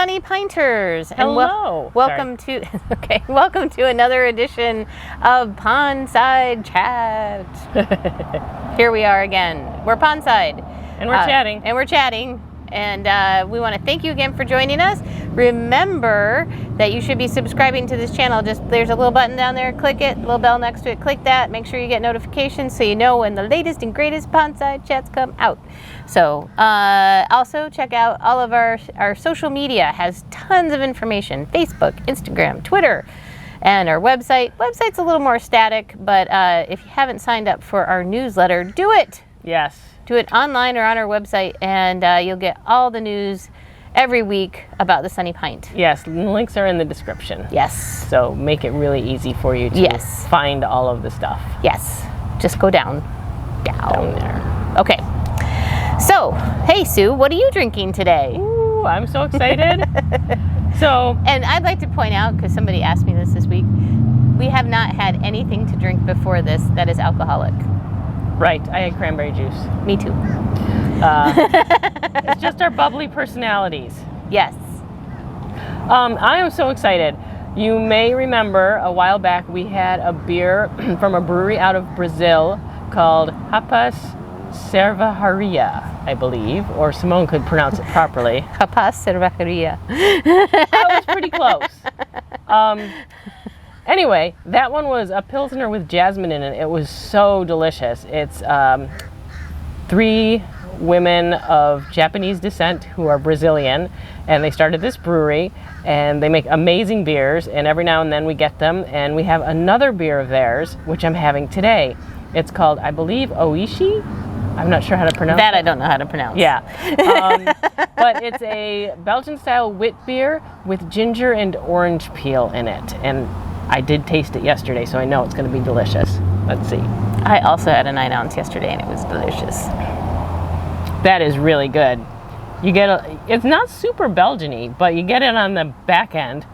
Sunny Pinters. Hello. And welcome to another edition of Pondsside Chat. Here we are again. We're Pondsside. And we're chatting. And we want to thank you again for joining us. Remember that you should be subscribing to this channel. Just there's a little button down there. Click it. Little bell next to it. Click that. Make sure you get notifications so you know when the latest and greatest Pondsside chats come out. So also check out all of our social media. Has tons of information. Facebook, Instagram, Twitter, and our website. Website's a little more static, but if you haven't signed up for our newsletter, do it. Yes. Do it online or on our website, and you'll get all the news every week about the Sunny Pint. Yes, the links are in the description. Yes. So make it really easy for you to find all of the stuff. Yes. Just go down there. Okay. So, hey Sue, what are you drinking today? Ooh, I'm so excited. And I'd like to point out, because somebody asked me this week, we have not had anything to drink before this that is alcoholic. Right, I had cranberry juice. Me too. It's just our bubbly personalities. Yes. I am so excited. You may remember a while back we had a beer from a brewery out of Brazil called Rapaz Cervejaria, I believe, or Simone could pronounce it properly. Rapaz Cervejaria. I was pretty close. Anyway, that one was a Pilsner with jasmine in it. It was so delicious. It's 3 women of Japanese descent who are Brazilian, and they started this brewery, and they make amazing beers, and every now and then we get them, and we have another beer of theirs, which I'm having today. It's called, I believe, Oishi. I'm not sure how to pronounce that. it. I don't know how to pronounce. Yeah. But it's a Belgian-style wit beer with ginger and orange peel in it, and I did taste it yesterday, so I know it's going to be delicious. Let's see. I also had a 9 ounce yesterday, and it was delicious. That is really good. You get it's not super Belgian-y, but you get it on the back end,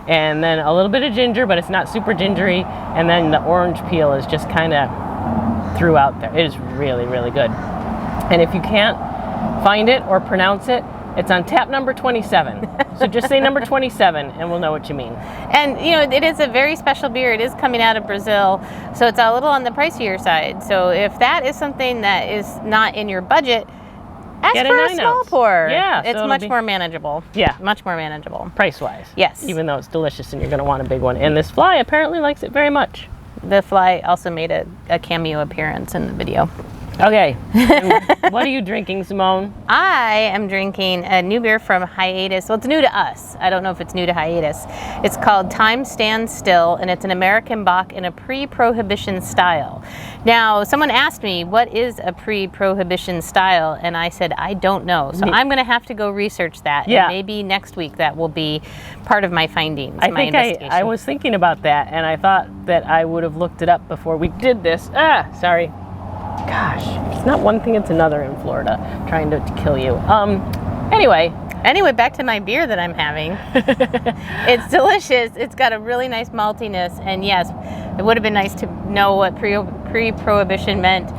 and then a little bit of ginger, but it's not super gingery, and then the orange peel is just kind of throughout there. It is really, really good. And if you can't find it or pronounce it, it's on tap number 27. So just say number 27 and we'll know what you mean. And, you know, it is a very special beer. It is coming out of Brazil, so it's a little on the pricier side. So if that is something that is not in your budget, ask for a small pour. Yeah. It's so much more manageable. Yeah. Much more manageable. Price-wise. Yes. Even though it's delicious and you're going to want a big one. And this fly apparently likes it very much. The fly also made a cameo appearance in the video. Okay. What are you drinking, Simone? I am drinking a new beer from Hiatus. Well, it's new to us. I don't know if it's new to Hiatus. It's called Time Stands Still, and it's an American Bach in a pre-prohibition style. Now, someone asked me, what is a pre-prohibition style? And I said, I don't know. So I'm going to have to go research that. Yeah. And maybe next week that will be part of my findings, my investigation. I was thinking about that, and I thought that I would have looked it up before we did this. Sorry. Gosh, it's not one thing, it's another in Florida, trying to kill you. Anyway, back to my beer that I'm having. It's delicious. It's got a really nice maltiness, and yes, it would have been nice to know what pre-prohibition meant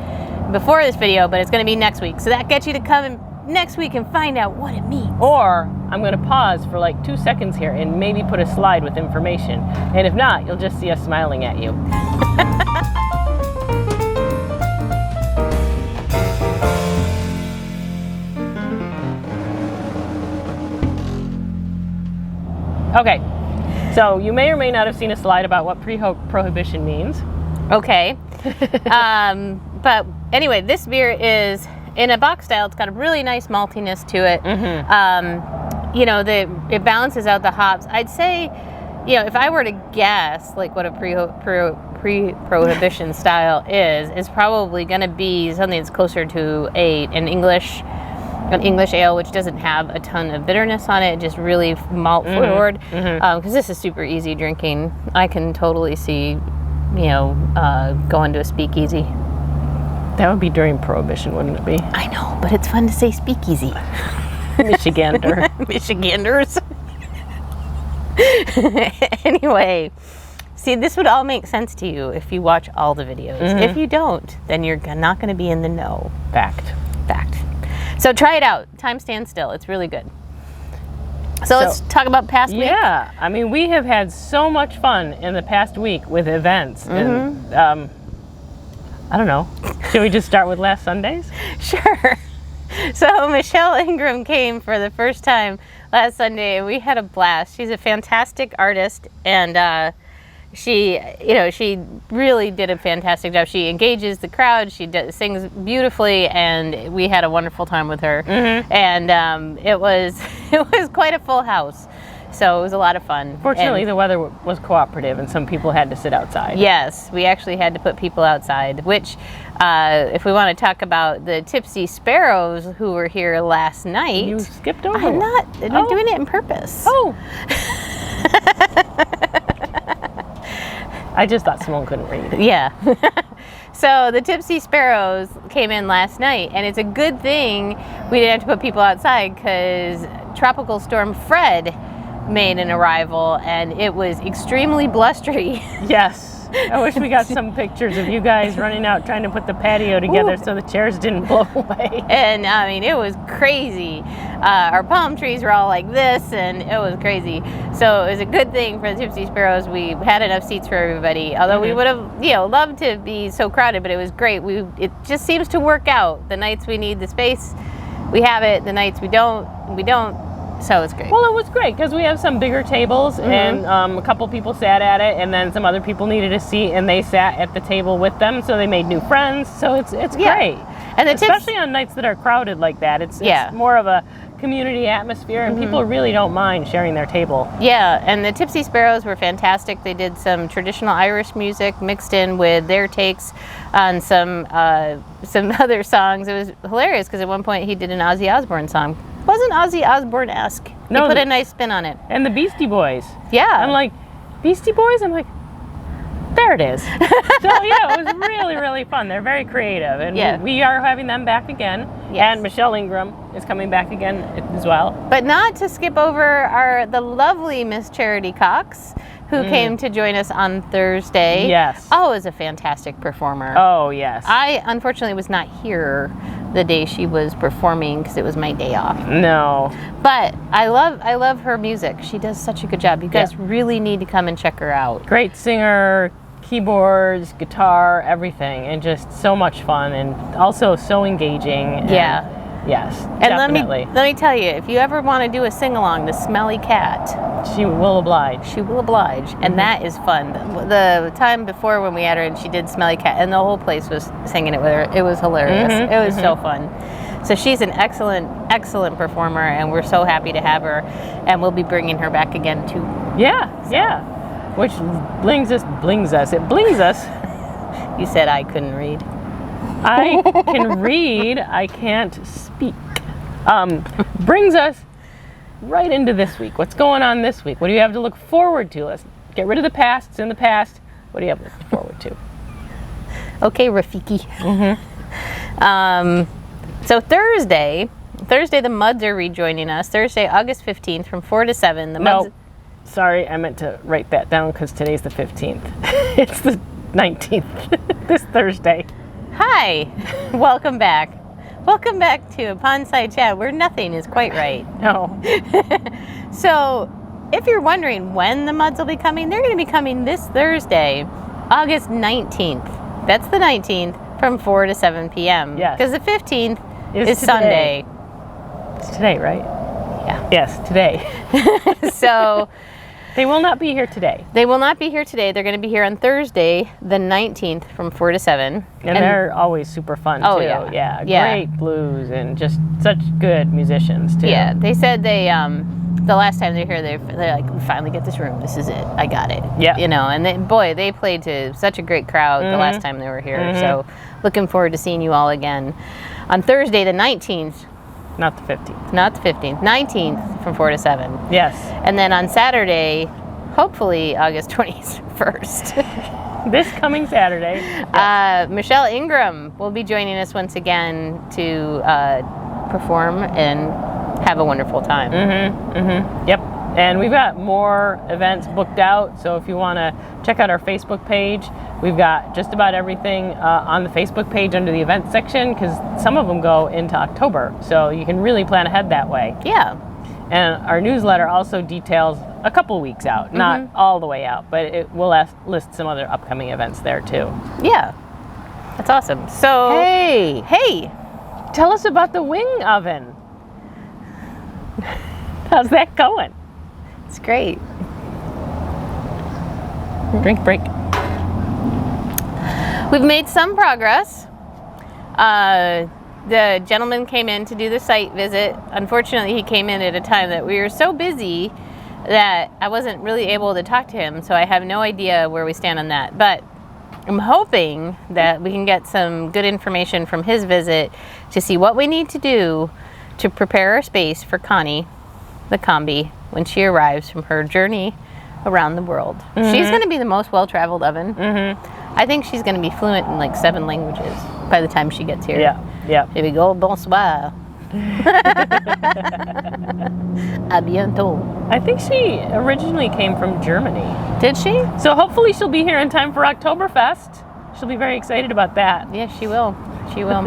before this video, but it's going to be next week. So that gets you to come next week and find out what it means. Or I'm going to pause for like 2 seconds here and maybe put a slide with information. And if not, you'll just see us smiling at you. Okay, so you may or may not have seen a slide about what pre-prohibition means. Okay. But anyway, this beer is in a Bach style. It's got a really nice maltiness to it. Mm-hmm. You know, it balances out the hops. I'd say, you know, if I were to guess, like what a pre-prohibition style is probably going to be something that's closer to an English ale, which doesn't have a ton of bitterness on it, just really malt forward. Because this is super easy drinking. I can totally see, you know, going to a speakeasy. That would be during Prohibition, wouldn't it be? I know, but it's fun to say speakeasy. Michigander. Michiganders. Anyway, see, this would all make sense to you if you watch all the videos. If you don't, then you're not going to be in the know. Fact. So try it out. Time Stands Still. It's really good. So let's talk about past week. Yeah, I mean, we have had so much fun in the past week with events. And I don't know. Should we just start with last Sundays? Sure. So Michelle Ingram came for the first time last Sunday, and we had a blast. She's a fantastic artist, and she really did a fantastic job. She engages the crowd. She sings beautifully, and we had a wonderful time with her. And it was quite a full house. So it was a lot of fun. Fortunately, the weather was cooperative, and some people had to sit outside. Yes, we actually had to put people outside, which, if we want to talk about the Tipsy Sparrows who were here last night. You skipped over. I'm not doing it on purpose. Oh. I just thought Simone couldn't read. Yeah. So the Tipsy Sparrows came in last night, and it's a good thing we didn't have to put people outside because Tropical Storm Fred made an arrival, and it was extremely blustery. Yes. I wish we got some pictures of you guys running out trying to put the patio together so the chairs didn't blow away. And I mean, it was crazy. Our palm trees were all like this, and it was crazy. So it was a good thing for the Tipsy Sparrows. We had enough seats for everybody. Although we would have, loved to be so crowded, but it was great. It just seems to work out. The nights we need the space, we have it. The nights we don't, we don't. So it's great. Well, it was great because we have some bigger tables, and a couple people sat at it, and then some other people needed a seat, and they sat at the table with them, so they made new friends. So it's great, and especially on nights that are crowded like that. It's more of a community atmosphere, and people really don't mind sharing their table. Yeah, and the Tipsy Sparrows were fantastic. They did some traditional Irish music mixed in with their takes on some other songs. It was hilarious because at one point he did an Ozzy Osbourne song. Wasn't Ozzy Osbourne-esque. No, he put a nice spin on it. And the Beastie Boys. Yeah. I'm like, Beastie Boys? I'm like, there it is. So yeah, it was really, really fun. They're very creative, and we are having them back again. Yes. And Michelle Ingram is coming back again as well. But not to skip over the lovely Miss Charity Cox, who came to join us on Thursday. Yes. Oh, is a fantastic performer. Oh, yes. I unfortunately was not here the day she was performing because it was my day off. No. But I love her music. She does such a good job. You guys really need to come and check her out. Great singer, keyboards, guitar, everything, and just so much fun, and also so engaging. Yeah. Yes, and definitely. let me tell you, if you ever want to do a sing-along to Smelly Cat, she will oblige. She will oblige, and that is fun. The time before when we had her and she did Smelly Cat, and the whole place was singing it with her. It was hilarious. It was so fun. So she's an excellent, excellent performer, and we're so happy to have her, and we'll be bringing her back again too. Yeah. Which blings us. You said I couldn't read. I can read, I can't speak. Brings us right into this week. What's going on this week? What do you have to look forward to? Let's get rid of the past. It's in the past. What do you have to look forward to? Okay, Rafiki. So Thursday, the Muds are rejoining us. Thursday, August 15th from 4 to 7. The Muds. No, sorry, I meant to write that down because today's the 15th. It's the 19th, this Thursday. Hi, welcome back. Welcome back to a Pondsside chat where nothing is quite right. No. So, if you're wondering when the Muds will be coming, they're going to be coming this Thursday, August 19th. That's the 19th from 4 to 7 p.m. Yes. Because the 15th is Sunday. It's today, right? Yeah. Yes, today. So... They will not be here today. They will not be here today. They're going to be here on Thursday, the 19th, from 4 to 7. And they're always super fun, too. Yeah. Great blues and just such good musicians, too. Yeah, they said they, the last time they were here, they're like, we finally get this room. This is it. I got it. Yeah. And they played to such a great crowd the last time they were here. So looking forward to seeing you all again. On Thursday, the 19th. Not the 15th. Not the 15th. 19th from 4 to 7. Yes. And then on Saturday, hopefully August 21st. This coming Saturday. Yes. Michelle Ingram will be joining us once again to perform and have a wonderful time. Yep. And we've got more events booked out, so if you want to check out our Facebook page, we've got just about everything on the Facebook page under the events section, because some of them go into October, so you can really plan ahead that way. Yeah. And our newsletter also details a couple weeks out, not all the way out, but it will list some other upcoming events there too. Yeah, that's awesome. So, hey, tell us about the wing oven. How's that going? It's great. Drink break. We've made some progress. The gentleman came in to do the site visit. Unfortunately, he came in at a time that we were so busy that I wasn't really able to talk to him, so I have no idea where we stand on that. But I'm hoping that we can get some good information from his visit to see what we need to do to prepare our space for Connie, the combi, when she arrives from her journey around the world. She's going to be the most well-traveled oven. I think she's going to be fluent in like 7 languages by the time she gets here. Yeah. Here we go. Bonsoir. À bientôt. I think she originally came from Germany. Did she? So hopefully she'll be here in time for Oktoberfest. She'll be very excited about that. Yeah, she will. She will.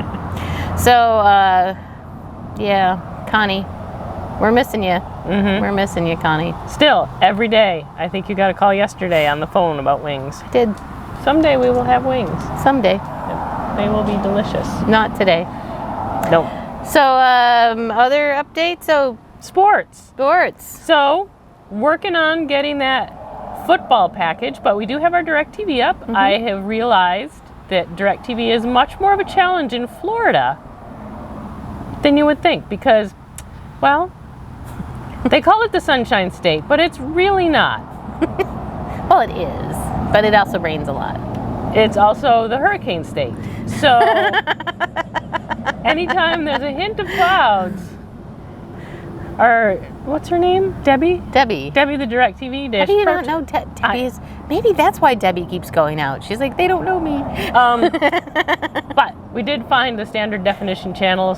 So, yeah, Connie, we're missing you. We're missing you, Connie. Still, every day. I think you got a call yesterday on the phone about wings. I did. Someday we will have wings. Someday. They will be delicious. Not today. Nope. So, other updates? So, Sports. So, Working on getting that football package, but we do have our DirecTV up. I have realized that DirecTV is much more of a challenge in Florida than you would think because, well, they call it the Sunshine State, but it's really not. Well, it is, but it also rains a lot. It's also the Hurricane State. So anytime there's a hint of clouds, or what's her name? Debbie, the DirecTV dish. How do you not know Debbie is? Maybe that's why Debbie keeps going out. She's like, they don't know me. But we did find the standard definition channels,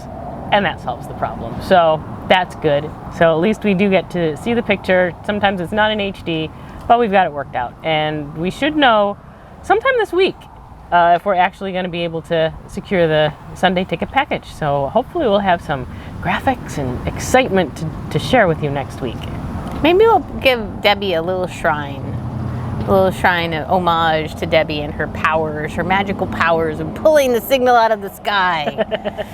and that solves the problem. So that's good. So at least we do get to see the picture. Sometimes it's not in HD, but we've got it worked out. And we should know sometime this week if we're actually going to be able to secure the Sunday ticket package. So hopefully we'll have some graphics and excitement to share with you next week. Maybe we'll give Debbie a little shrine of homage to Debbie and her powers, her magical powers of pulling the signal out of the sky.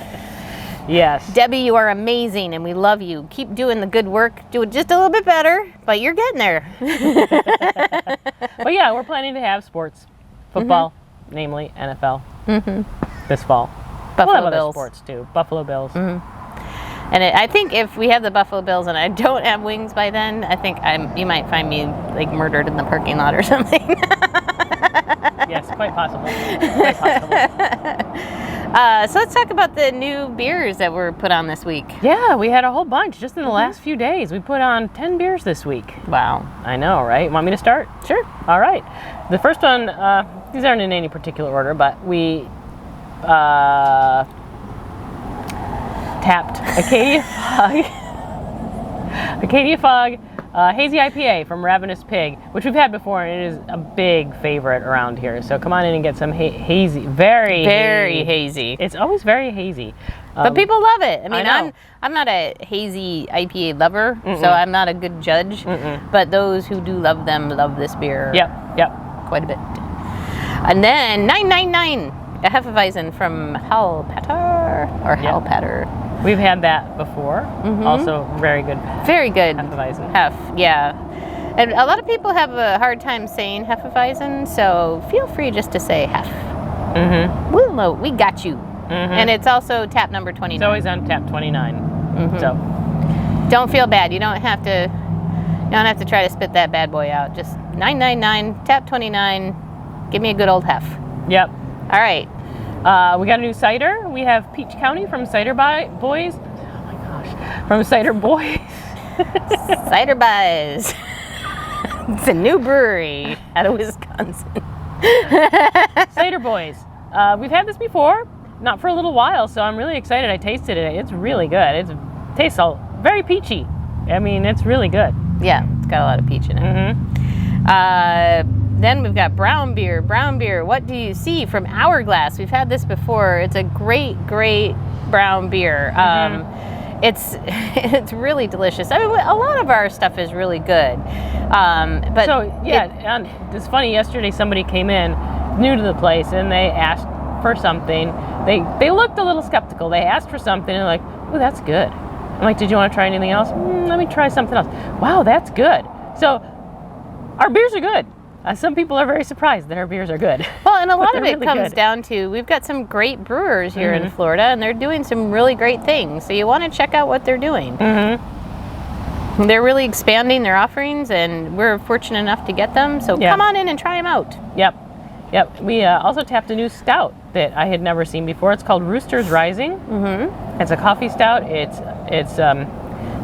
Yes. Debbie, you are amazing and we love you. Keep doing the good work. Do it just a little bit better, but you're getting there. But yeah, we're planning to have sports, football, namely NFL, this fall. Buffalo Bills. Bills. Other sports too. Buffalo Bills. And I think if we have the Buffalo Bills and I don't have wings by then, I think you might find me like murdered in the parking lot or something. Yes, quite possible. Quite possible. So let's talk about the new beers that were put on this week. Yeah, we had a whole bunch just in the last few days. We put on 10 beers this week. Wow. I know, right? Want me to start? Sure. All right. The first one, these aren't in any particular order, but we tapped Cadia Fog Hazy IPA from Ravenous Pig, which we've had before, and it is a big favorite around here. So come on in and get some hazy, very hazy. It's always very hazy. But people love it. I mean, know. I'm not a hazy IPA lover, so I'm not a good judge. But those who do love them love this beer. Yep. Quite a bit. And then 999, a Hefeweizen from Halpatter. We've had that before. Also very good. Very good. Hefeweizen. Yeah. And a lot of people have a hard time saying Hefeweizen, so feel free just to say Hef. We'll know. We got you. And it's also tap number 29. It's always on tap 29. So don't feel bad. You don't have to try to spit that bad boy out. Just 999, tap 29. Give me a good old Hef. Yep. All right. We got a new cider. We have Peach County from Cider Boys. Oh my gosh. From Cider Boys. Cider Buzz. It's a new brewery out of Wisconsin. Cider Boys. We've had this before, not for a little while, so I'm really excited. I tasted it. It's really good. It tastes very peachy. I mean, it's really good. Yeah, it's got a lot of peach in it. Then we've got brown beer. What do you see from Hourglass? We've had this before. It's a great brown beer. it's really delicious. I mean, a lot of our stuff is really good. But so yeah, and it's funny. Yesterday, somebody came in new to the place, and they asked for something. They looked a little skeptical. They asked for something, and like, oh, that's good. I'm like, did you want to try anything else? Let me try something else. Wow, that's good. So our beers are good. Some people are very surprised that our beers are good. Well, and a lot of it really comes good. down to, we've got some great brewers here in Florida, and they're doing some really great things. So you want to check out what they're doing. They're really expanding their offerings, and we're fortunate enough to get them. So come on in and try them out. Yep. We also tapped a new stout that I had never seen before. It's called Roosters Rising. It's a coffee stout. It's I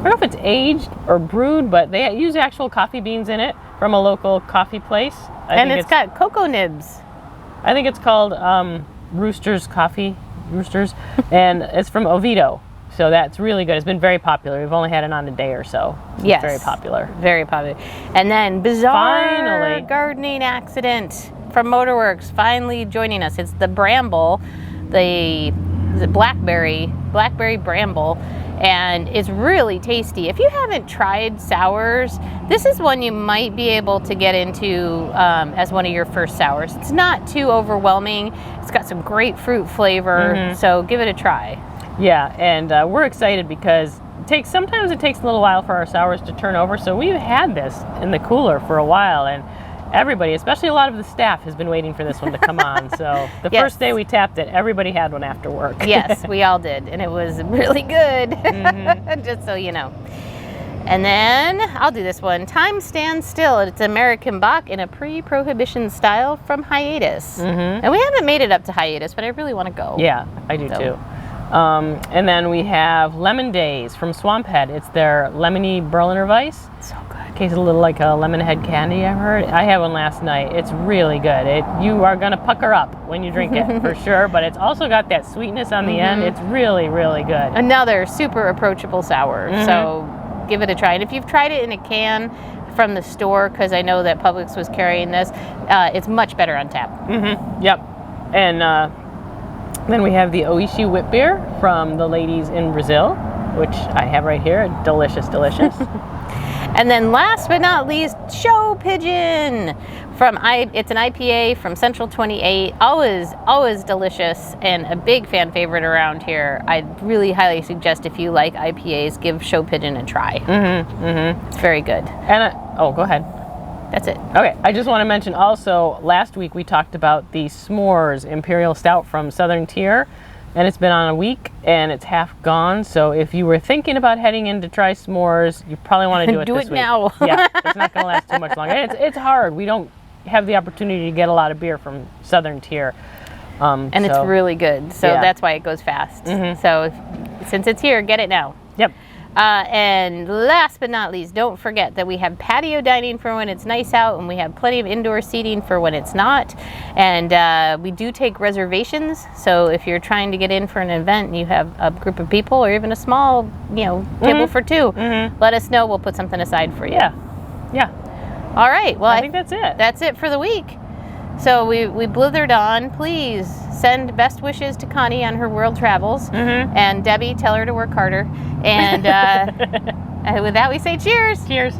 don't know if it's aged or brewed, but they use actual coffee beans in it from a local coffee place. And it's got cocoa nibs. I think it's called Roosters, and it's from Oviedo. So that's really good. It's been very popular. We've only had it on a day or so. Yes. It's very popular. Very popular. And then Bizarre Finally. Gardening Accident from Motorworks finally joining us. It's the Bramble, the blackberry Bramble, and it's really tasty. If you haven't tried sours, this is one you might be able to get into as one of your first sours. It's not too overwhelming. It's got some grapefruit flavor, so give it a try. Yeah, and we're excited because sometimes it takes a little while for our sours to turn over. So we've had this in the cooler for a while, and everybody, especially a lot of the staff, has been waiting for this one to come on. So the first day we tapped it, everybody had one after work. Yes, we all did, and it was really good, just so you know. And then I'll do this one. Time Stands Still. It's American Bach in a pre-prohibition style from Hiatus. And we haven't made it up to Hiatus, but I really want to go. Yeah, I do too. And then we have Lemon Days from Swamphead. It's their lemony Berliner Weiss. So good. Tastes a little like a lemon head candy, I've heard. I had one last night. It's really good. You are going to pucker up when you drink it, for sure. But it's also got that sweetness on the end. It's really, really good. Another super approachable sour. So give it a try. And if you've tried it in a can from the store, because I know that Publix was carrying this, it's much better on tap. Yep. And then we have the Oishi Whip Beer from the ladies in Brazil, which I have right here. Delicious, delicious. And then last but not least, Show Pigeon. It's an IPA from Central 28. Always delicious and a big fan favorite around here. I really highly suggest, if you like IPAs, give Show Pigeon a try. It's very good. And go ahead. That's it. Okay, I just want to mention also, last week we talked about the S'mores Imperial Stout from Southern Tier, and it's been on a week and it's half gone. So if you were thinking about heading in to try s'mores, you probably want to do it do this it week. now. Yeah, it's not going to last too much longer. It's hard. We don't have the opportunity to get a lot of beer from Southern Tier. And it's really good, so that's why it goes fast. So since it's here, get it now. Yep. And last but not least, don't forget that we have patio dining for when it's nice out, and we have plenty of indoor seating for when it's not. And we do take reservations, so if you're trying to get in for an event and you have a group of people or even a small, table for two, let us know. We'll put something aside for you. Yeah. All right. Well, I think that's it. That's it for the week. So we blithered on. Please send best wishes to Connie on her world travels. And Debbie, tell her to work harder. And with that, we say cheers. Cheers.